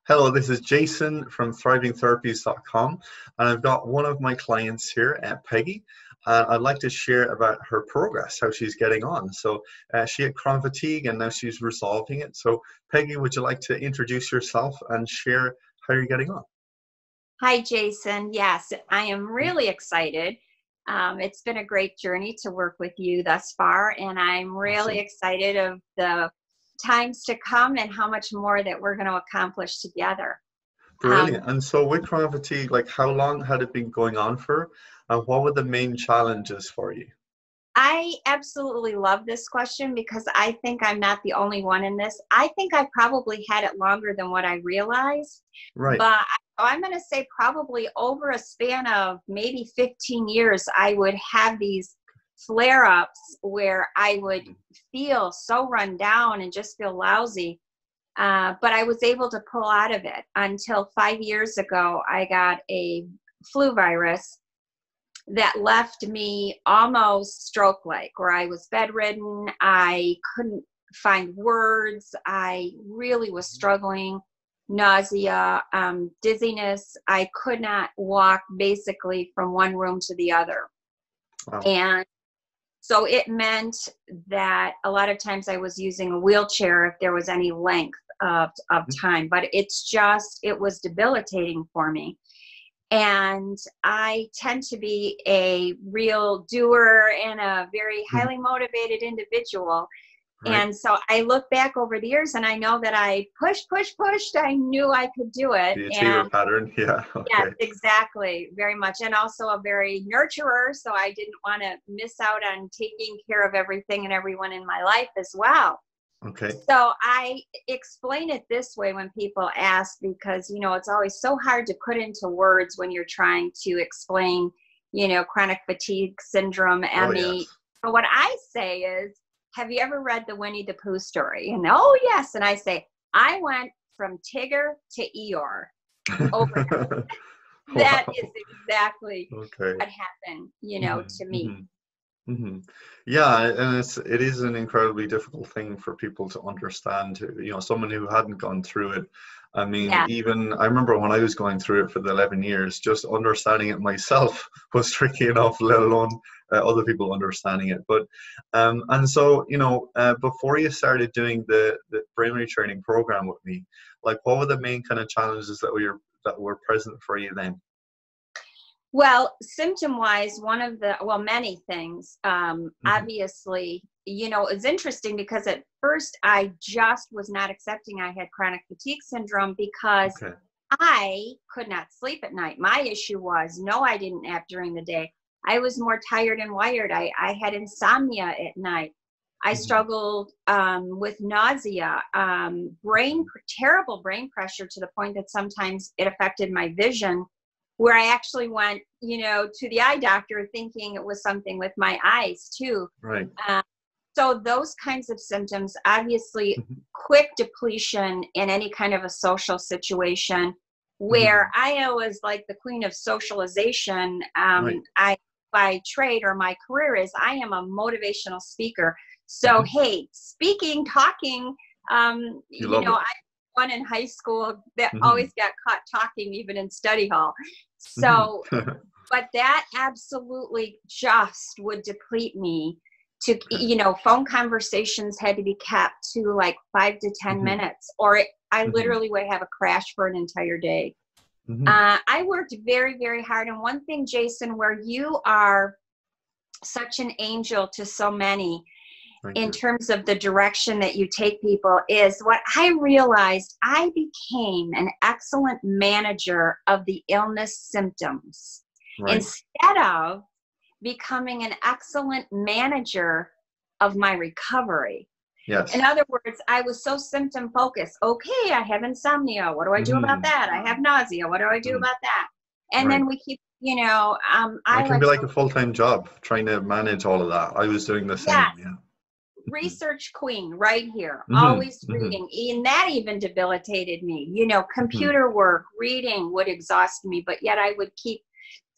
Hello, this is Jason from thrivingtherapies.com, and I've got one of my clients here, Peggy, and I'd like to share about her progress, how she's getting on. So she had chronic fatigue and now she's resolving it. So Peggy, would you like to introduce yourself and share how you're getting on? Hi, Jason. Yes, I am really excited. It's been a great journey to work with you thus far, and I'm really Awesome. excited of the times to come and how much more that we're going to accomplish together. Um, Brilliant. And so with chronic fatigue, like how long had it been going on for, and what were the main challenges for you? I absolutely love this question because I think I'm not the only one in this. I think I probably had it longer than what I realized, Right. but I'm going to say probably over a span of maybe 15 years, I would have these flare-ups where I would feel so run down and just feel lousy. But I was able to pull out of it until 5 years ago. I got a flu virus that left me almost stroke-like, where I was bedridden. I couldn't find words. I really was struggling. Nausea, dizziness. I could not walk basically from one room to the other. Wow. And so it meant that a lot of times I was using a wheelchair if there was any length of time, but it was debilitating for me. And I tend to be a real doer and a very Mhm. highly motivated individual. Right. And so I look back over the years and I know that I pushed. I knew I could do it. The achiever And pattern. Yeah. yes, Okay. exactly, very much. And also a very nurturer. So I didn't want to miss out on taking care of everything and everyone in my life as well. Okay. So I explain it this way when people ask, because, it's always so hard to put into words when you're trying to explain, chronic fatigue syndrome, Oh, ME. yes. But what I say is, have you ever read the Winnie the Pooh story? And oh, yes. And I say, I went from Tigger to Eeyore overnight. That is Wow. exactly Okay. what happened, hmm to me. hmm hmm Yeah, and it is an incredibly difficult thing for people to understand. Someone who hadn't gone through it. I mean, Yeah. even I remember when I was going through it for the 11 years, just understanding it myself was tricky enough, let alone other people understanding it. But and so before you started doing the brain retraining program with me, like what were the main kind of challenges that were present for you then? Well, symptom-wise, many things. Hmm. Obviously, it's interesting because at first I just was not accepting I had chronic fatigue syndrome because Okay. I could not sleep at night. My issue was, no, I didn't nap during the day. I was more tired and wired. I had insomnia at night. I Hmm. struggled with nausea, terrible brain pressure to the point that sometimes it affected my vision, where I actually went, to the eye doctor thinking it was something with my eyes too. Right. Uh, so those kinds of symptoms, obviously Hmm. quick depletion in any kind of a social situation, where Hmm. I was like the queen of socialization. Right. I, by trade, or my career is, I am a motivational speaker. So, Hmm. hey, speaking, talking, You love it. I one in high school that Hmm. always got caught talking even in study hall. Hmm. So, but that absolutely just would deplete me to, Okay. phone conversations had to be kept to like 5 to 10 Hmm. minutes, or I Hmm. literally would have a crash for an entire day. Hmm. I worked very, very hard. And one thing, Jason, where you are such an angel to so many Thank in you. terms of the direction that you take people, is what I realized: I became an excellent manager of the illness symptoms Right. instead of becoming an excellent manager of my recovery. In Yes. other words, I was so symptom focused. Okay, I have insomnia. What do I do about Hmm. that? I have nausea. What do I do Hmm. about that? And Right. then we keep, It I can like be to, like a full-time job trying to manage all of that. I was doing the yes, same. Yeah. Hmm. research queen right here, Hmm. always Hmm. reading. And that even debilitated me. Hmm. Computer work, reading would exhaust me, but yet I would keep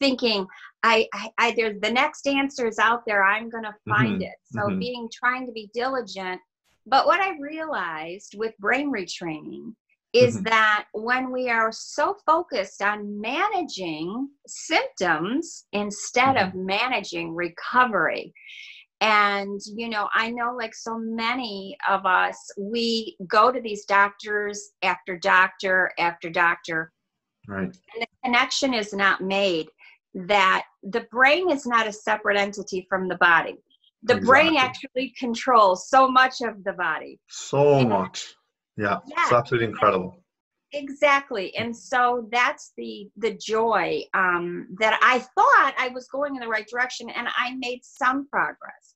thinking, there's the next answer is out there. I'm going to find Hmm. it. So Hmm. trying to be diligent. But what I realized with brain retraining is that when we are so focused on managing symptoms instead of managing recovery. And, you know, I know like so many of us, we go to these doctors after doctor after doctor. Right. And the connection is not made that the brain is not a separate entity from the body. The brain actually controls so much of the body. So much. Yeah. It's absolutely incredible. Exactly. And so that's the joy that I thought I was going in the right direction, and I made some progress.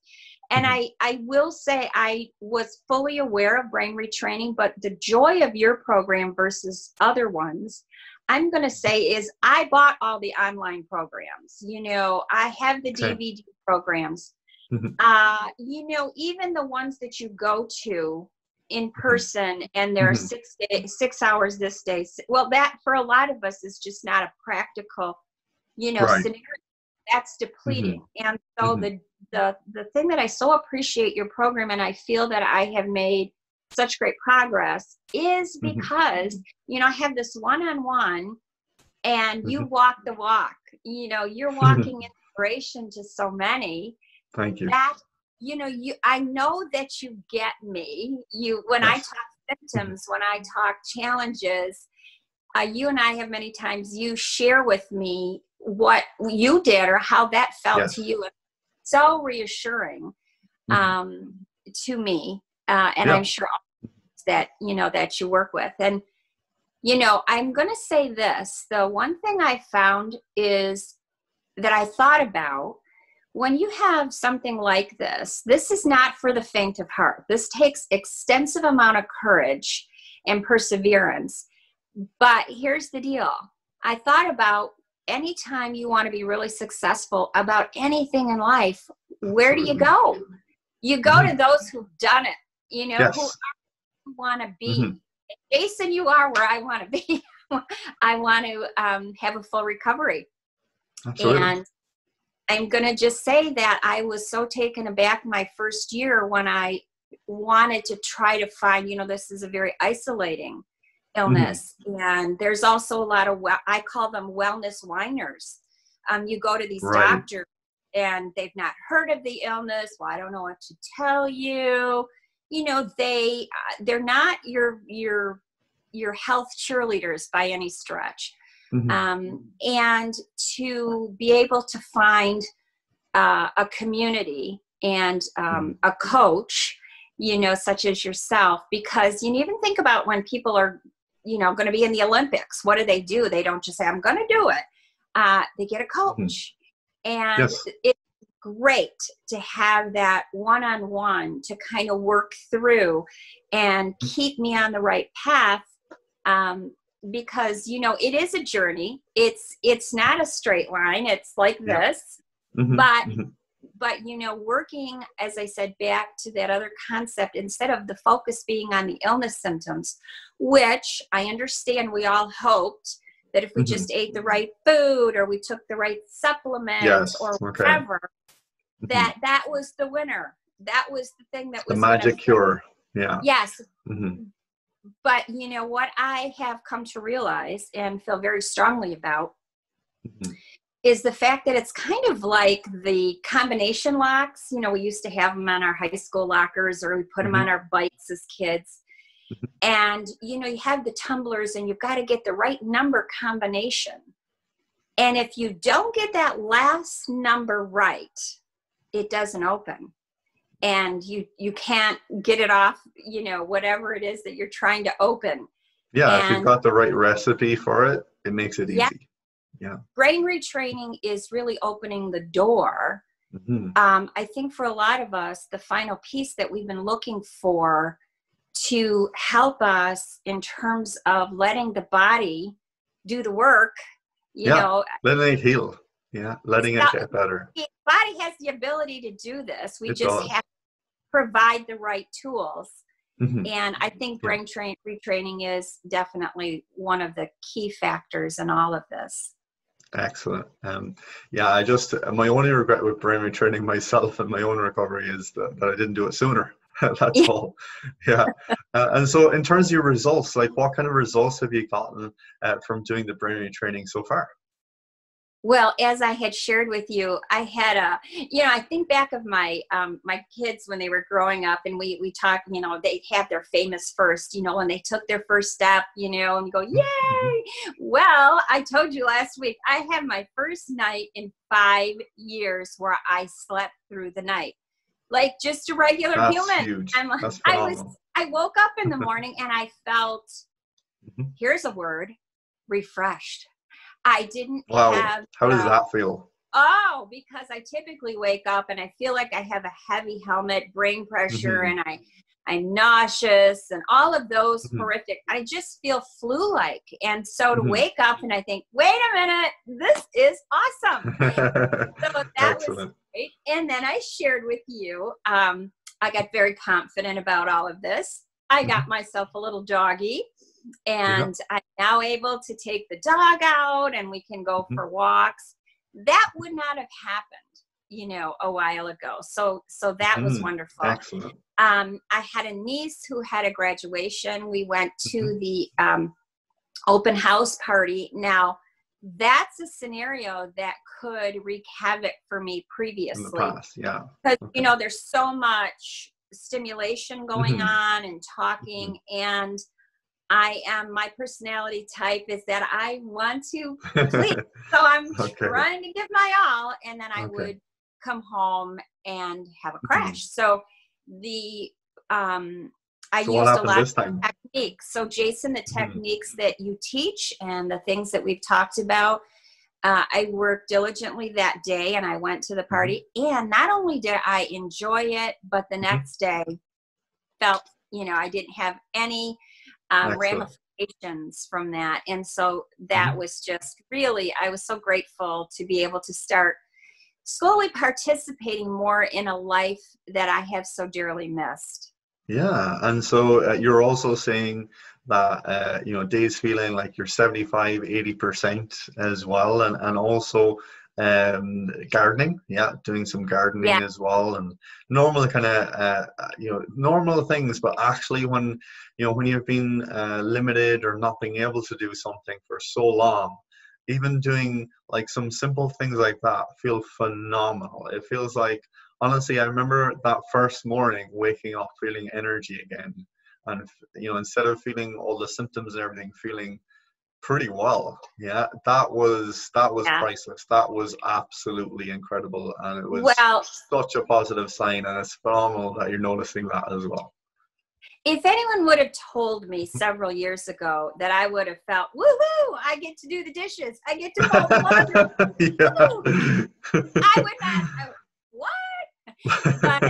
And I will say I was fully aware of brain retraining, but the joy of your program versus other ones, I'm going to say, is I bought all the online programs. You know, I have the DVD programs. You know, even the ones that you go to in person, and there are 6 hours this day. Well, that for a lot of us is just not a practical, you know, scenario. That's depleting. And so the thing that I so appreciate your program, and I feel that I have made such great progress, is because, you know, I have this one-on-one, and you walk the walk. You know, you're walking inspiration to so many. Thank you. That, you know, I know that you get me. When I talk symptoms, when I talk challenges, you and I have many times, you share with me what you did or how that felt to you. So reassuring to me. And I'm sure that, you know, that you work with. And, you know, I'm going to say this. The one thing I found is that I thought about, when you have something like this is not for the faint of heart. This takes extensive amount of courage and perseverance. But here's the deal. I thought about, anytime you want to be really successful about anything in life, where do you go? You go to those who've done it, you know, who want to be. Jason, you are where I want to be. I want to have a full recovery. Absolutely. And I'm going to just say that I was so taken aback my first year when I wanted to try to find, you know, this is a very isolating illness. And there's also a lot of, I call them wellness whiners. You go to these doctors and they've not heard of the illness. Well, I don't know what to tell you. You know, they're not your health cheerleaders by any stretch. And to be able to find a community and a coach, you know, such as yourself, because you even think about when people are, you know, going to be in the Olympics, what do? They don't just say, I'm going to do it. They get a coach. And it's great to have that one-on-one to kind of work through and keep me on the right path. Because, you know, it is a journey. It's not a straight line. It's like this, but, you know, working, as I said, back to that other concept, instead of the focus being on the illness symptoms, which I understand we all hoped that if we just ate the right food or we took the right supplements or whatever, that was the winner. That was the thing that was the magic cure. Yes. But, you know, what I have come to realize and feel very strongly about is the fact that it's kind of like the combination locks. You know, we used to have them on our high school lockers, or we put them on our bikes as kids. And, you know, you have the tumblers and you've got to get the right number combination. And if you don't get that last number right, it doesn't open. And you can't get it off, you know, whatever it is that you're trying to open. Yeah, if you've got the right recipe for it, it makes it easy. Yeah. Brain retraining is really opening the door. I think for a lot of us, the final piece that we've been looking for to help us in terms of letting the body do the work, you know. Letting it heal. Yeah, letting it get better. The body has the ability to do this. We just have to provide the right tools. And I think brain retraining is definitely one of the key factors in all of this. Excellent. My only regret with brain retraining myself and my own recovery is that I didn't do it sooner. That's all. Yeah. And so in terms of your results, like what kind of results have you gotten from doing the brain retraining so far? Well, as I had shared with you, I had I think back of my my kids when they were growing up, and we talked, they had their famous first, when they took their first step, and you go, Mhm. yay! Well, I told you last week, I had my first night in 5 years where I slept through the night, like just a regular That's human. huge. That's I was, phenomenal. I woke up in the morning and I felt, Mhm. here's a word, refreshed. I didn't Wow. have How does that feel? oh, because I typically wake up and I feel like I have a heavy helmet, brain pressure, Hmm. and I'm nauseous and all of those Hmm. horrific. I just feel flu-like. And so to Hmm. wake up and I think, wait a minute, this is awesome. So that was Excellent. great. And then I shared with you, I got very confident about all of this. I got Hmm. myself a little doggy, Yeah. and I'm now able to take the dog out and we can go Hmm. for walks. That would not have happened, a while ago. So that was Hmm. wonderful. Excellent. I had a niece who had a graduation. We went Hmm. to the open house party. Now, that's a scenario that could wreak havoc for me In the previously past, yeah. because, Okay. there's so much stimulation going Hmm. on and Hmm. talking. And my personality type is that I want to please. So I'm Okay. trying to give my all, and then I Okay. would come home and have a Hmm. crash. So the I So what used a happened lot this time? of techniques. So Jason, the Hmm. techniques that you teach and the things that we've talked about, I worked diligently that day, and I went to the Hmm. party. And not only did I enjoy it, but the Hmm. next day felt, I didn't have any Excellent. ramifications from that. And so that Hmm. was just really, I was so grateful to be able to start slowly participating more in a life that I have so dearly missed. Yeah, and so you're also saying that days feeling like you're 75, 80% as well, and also gardening, yeah, doing some Yeah. gardening as well, and normal kind of normal things, but actually when you've been limited or not being able to do something for so long, even doing like some simple things like that feel phenomenal. It feels like, honestly, I remember that first morning waking up feeling energy again, and instead of feeling all the symptoms and everything, feeling pretty well. Yeah, that was Yeah. priceless. That was absolutely incredible, and it was Well, such a positive sign, and it's phenomenal that you're noticing that as well. if anyone would have told me several years ago that I would have felt, woohoo, I get to do the dishes, I get to fold the laundry, woo, I would not, what? But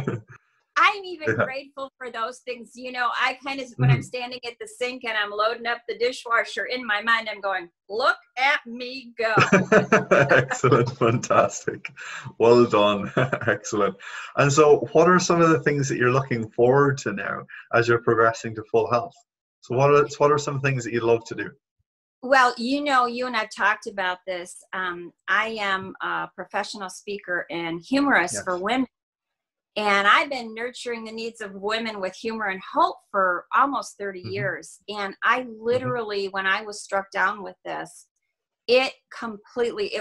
I'm even Yeah. grateful for those things. I kind of, when I'm Mhm. standing at the sink and I'm loading up the dishwasher, in my mind, I'm going, look at me go. Excellent, fantastic. Well done. Excellent. And so, what are some of the things that you're looking forward to now as you're progressing to full health? So, what are some things that you'd love to do? Well, you and I've talked about this. I am a professional speaker and humorist for Yes. women. And I've been nurturing the needs of women with humor and hope for almost 30 Hmm. years. And I Hmm. literally, when I was struck down with this, it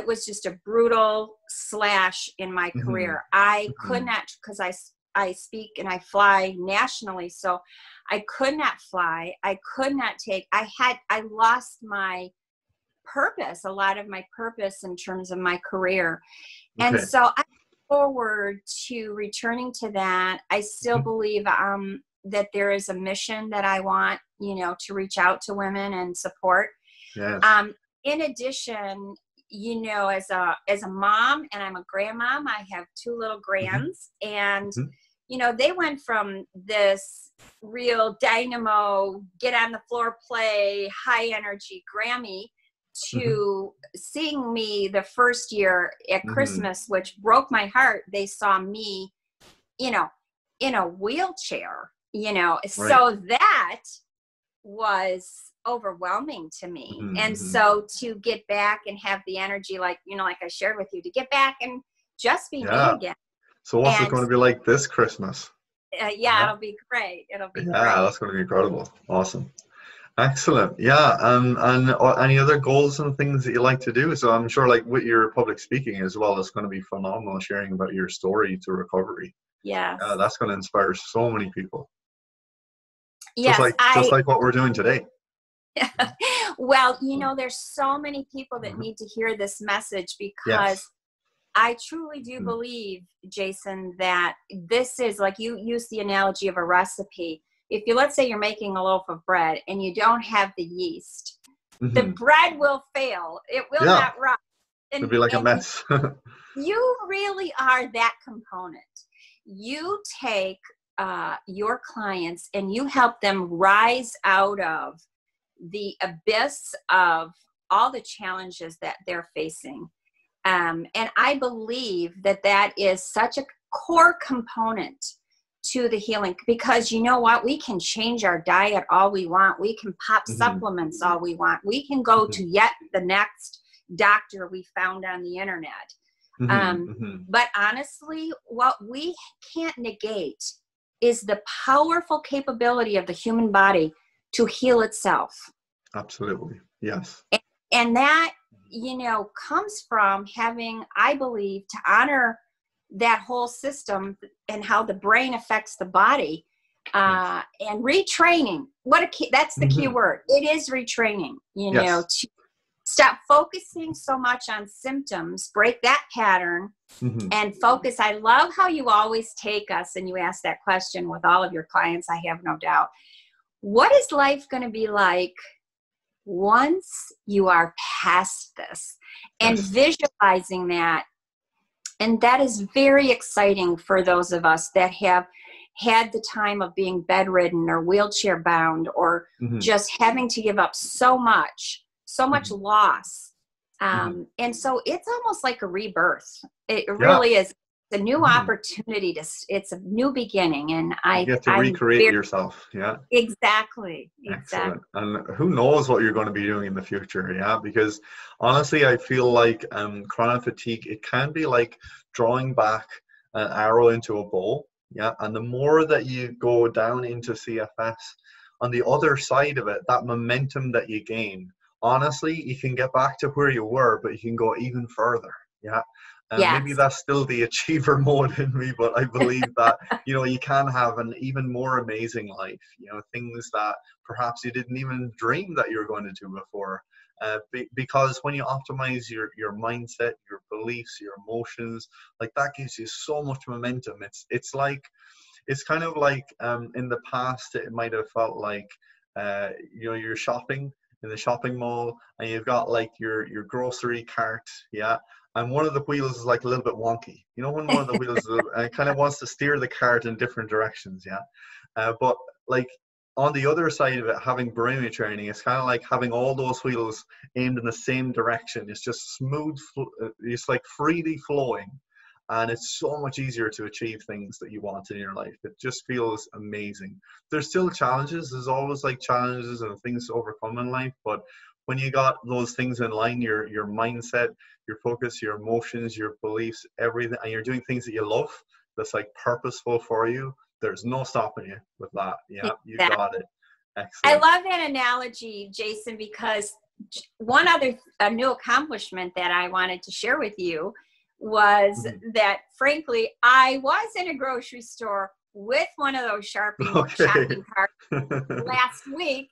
was just a brutal slash in my Hmm. career. I could Hmm. not, because I speak and I fly nationally. So I could not fly. I could not I lost my purpose, a lot of my purpose in terms of my career. And Okay. so I look forward to returning to that. I still Hmm. believe that there is a mission that I want, to reach out to women and support. Yes. Um, in addition, as a mom, and I'm a grandmom, I have two little Hmm. grands, and Hmm. they went from this real dynamo, get on the floor, play, high energy Grammy Hmm. to seeing me the first year at Hmm. Christmas, which broke my heart. They saw me, you know, in a wheelchair, Right. so that was overwhelming to me. Hmm. And Hmm. so to get back and have the energy, like I shared with you, to get back and just be me Yeah. again. So, what's it And going to be like this Christmas? Yeah, it'll be great. It'll be Yeah, great. that's going to be incredible. Awesome. Excellent. Yeah. And any other goals and things that you like to do? So I'm sure like with your public speaking as well, it's going to be phenomenal sharing about your story to recovery. Yes. That's going to inspire so many people. Yes, Just like what we're doing today. well, there's so many people that need to hear this message, because Yes. I truly do believe, Jason, that this is, like you use the analogy of a recipe. If you, let's say you're making a loaf of bread and you don't have the yeast, the bread will fail. It will not rise. It'll be like a mess. You really are that component. You take your clients and you help them rise out of the abyss of all the challenges that they're facing. And I believe that that is such a core component to the healing, because you know what? We can change our diet all we want. We can pop supplements all we want. We can go to yet the next doctor we found on the internet. But honestly, what we can't negate is the powerful capability of the human body to heal itself. Absolutely. Yes. And that, comes from having, I believe, to honor that whole system and how the brain affects the body, and retraining. That's the key word. It is retraining, to stop focusing so much on symptoms, break that pattern, and focus. I love how you always take us and you ask that question with all of your clients, I have no doubt. What is life going to be like once you are past this? And visualizing that. And that is very exciting for those of us that have had the time of being bedridden or wheelchair bound, or just having to give up so much loss. And so it's almost like a rebirth. It really is. It's a new opportunity it's a new beginning. And you get to recreate yourself. Yeah. Exactly. Excellent. And who knows what you're going to be doing in the future. Yeah. Because honestly, I feel like chronic fatigue, it can be like drawing back an arrow into a bow. Yeah. And the more that you go down into CFS, on the other side of it, that momentum that you gain, honestly, you can get back to where you were, but you can go even further. Yeah. Maybe that's still the achiever mode in me, but I believe that, you can have an even more amazing life, things that perhaps you didn't even dream that you were going to do before. Because when you optimize your mindset, your beliefs, your emotions, like that gives you so much momentum. It's kind of like in the past, it might have felt like, you're shopping in the shopping mall and you've got like your grocery cart. Yeah. And one of the wheels is like a little bit wonky. When one of the wheels kind of wants to steer the cart in different directions. Yeah. But like on the other side of it, having brain training, it's kind of like having all those wheels aimed in the same direction. It's just smooth. It's like freely flowing. And it's so much easier to achieve things that you want in your life. It just feels amazing. There's still challenges. There's always like challenges and things to overcome in life. But when you got those things in line, your mindset, your focus, your emotions, your beliefs, everything, and you're doing things that you love, that's like purposeful for you, there's no stopping you with that. Yeah, you got it. Excellent. I love that analogy, Jason, because one other new accomplishment that I wanted to share with you was that, frankly, I was in a grocery store with one of those shopping carts last week,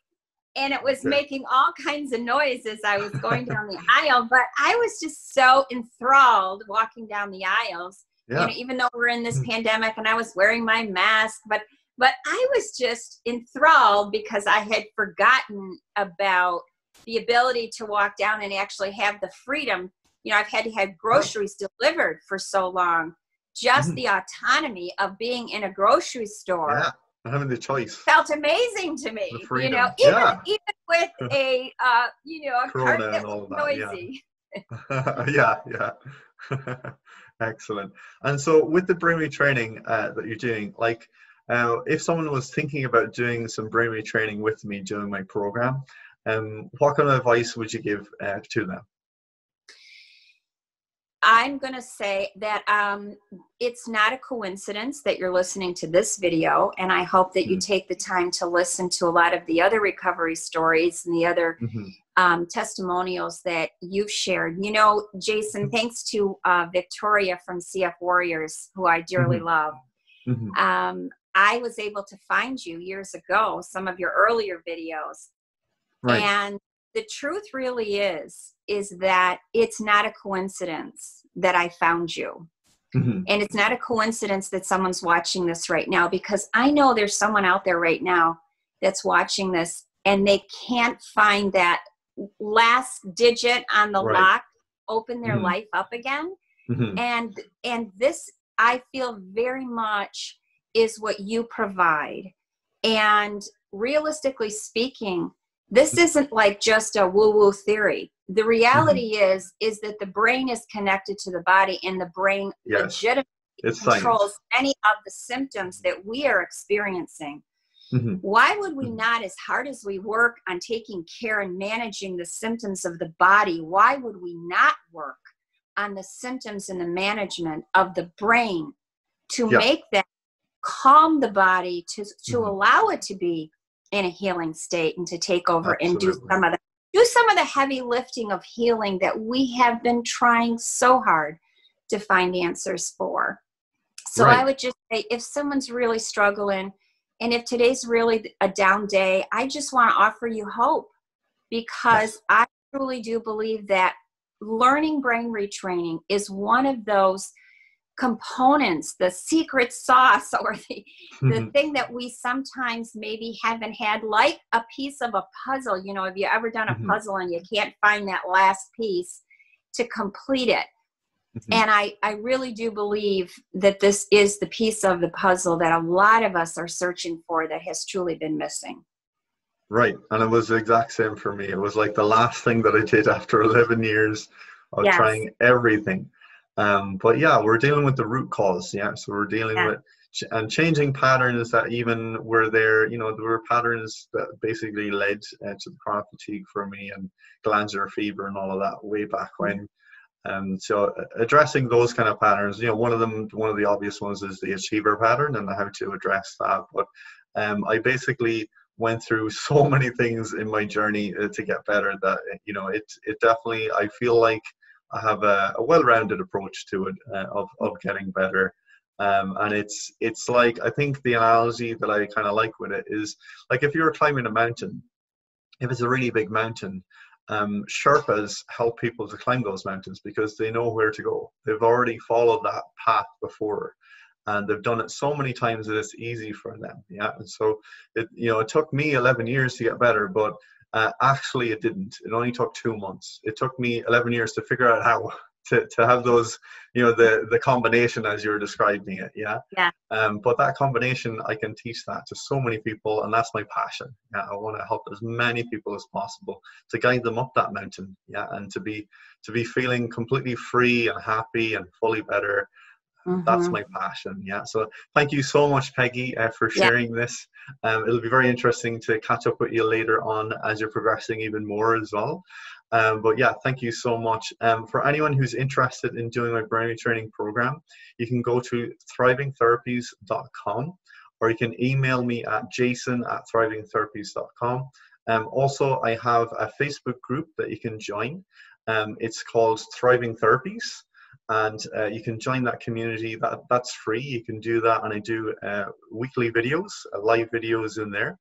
and it was making all kinds of noise as I was going down the aisle, but I was just so enthralled walking down the aisles, even though we're in this pandemic and I was wearing my mask, but I was just enthralled because I had forgotten about the ability to walk down and actually have the freedom. I've had to have groceries delivered for so long. Just the autonomy of being in a grocery store. Yeah, having the choice. Felt amazing to me. Even with a cart that was noisy. Yeah. Excellent. And so with the brain retraining that you're doing, like if someone was thinking about doing some brain retraining with me during my program, what kind of advice would you give to them? I'm going to say that it's not a coincidence that you're listening to this video, and I hope that you take the time to listen to a lot of the other recovery stories and the other testimonials that you've shared. You know, Jason, thanks to Victoria from CF Warriors, who I dearly love, I was able to find you years ago, some of your earlier videos. Right. And the truth really is that it's not a coincidence that I found you. And it's not a coincidence that someone's watching this right now, because I know there's someone out there right now that's watching this and they can't find that last digit on the lock, open their life up again. And this, I feel very much, is what you provide. And realistically speaking, this isn't like just a woo-woo theory. The reality is that the brain is connected to the body, and the brain legitimately controls many of the symptoms that we are experiencing. Why would we not, as hard as we work on taking care and managing the symptoms of the body, why would we not work on the symptoms and the management of the brain to make that calm the body, to allow it to be in a healing state and to take over and do some of the heavy lifting of healing that we have been trying so hard to find answers for. So I would just say, if someone's really struggling, and if today's really a down day, I just want to offer you hope, because I truly do believe that learning brain retraining is one of those components, the secret sauce, or the thing that we sometimes maybe haven't had, like a piece of a puzzle. You know, have you ever done a puzzle and you can't find that last piece to complete it? And I really do believe that this is the piece of the puzzle that a lot of us are searching for, that has truly been missing. Right. And it was the exact same for me. It was like the last thing that I did after 11 years of trying everything. But yeah, we're dealing with the root cause. So we're dealing with and changing patterns that even were there. You know, there were patterns that basically led to the chronic fatigue for me and glandular fever and all of that way back when. So addressing those kind of patterns, you know, one of the obvious ones is the achiever pattern and how to address that. But I basically went through so many things in my journey to get better that, you know, it definitely, I feel like I have a well-rounded approach to it of getting better. And it's like, I think the analogy that I kind of like with it is like, if you're climbing a mountain, if it's a really big mountain, Sherpas help people to climb those mountains because they know where to go. They've already followed that path before, and they've done it so many times that it's easy for them. And so it took me 11 years to get better, but actually it didn't. It only took 2 months. It took me 11 years to figure out how to have those, you know, the combination as you were describing it. But that combination, I can teach that to so many people, and that's my passion. I want to help as many people as possible to guide them up that mountain, and to be feeling completely free and happy and fully better. That's my passion. So thank you so much, Peggy, for sharing this. It'll be very interesting to catch up with you later on as you're progressing even more as well. But yeah, thank you so much. For anyone who's interested in doing my brain retraining program, you can go to thrivingtherapies.com, or you can email me at jason@thrivingtherapies.com. Also, I have a Facebook group that you can join. It's called Thriving Therapies. And you can join that community. That's free. You can do that, and I do weekly videos, live videos in there.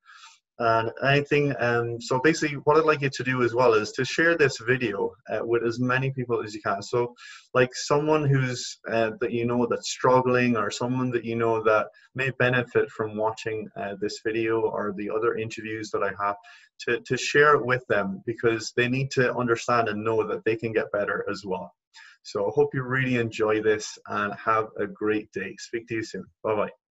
And anything. So basically, what I'd like you to do as well is to share this video with as many people as you can. So, like someone who's that you know that's struggling, or someone that you know that may benefit from watching this video or the other interviews that I have, to share it with them, because they need to understand and know that they can get better as well. So I hope you really enjoy this and have a great day. Speak to you soon. Bye-bye.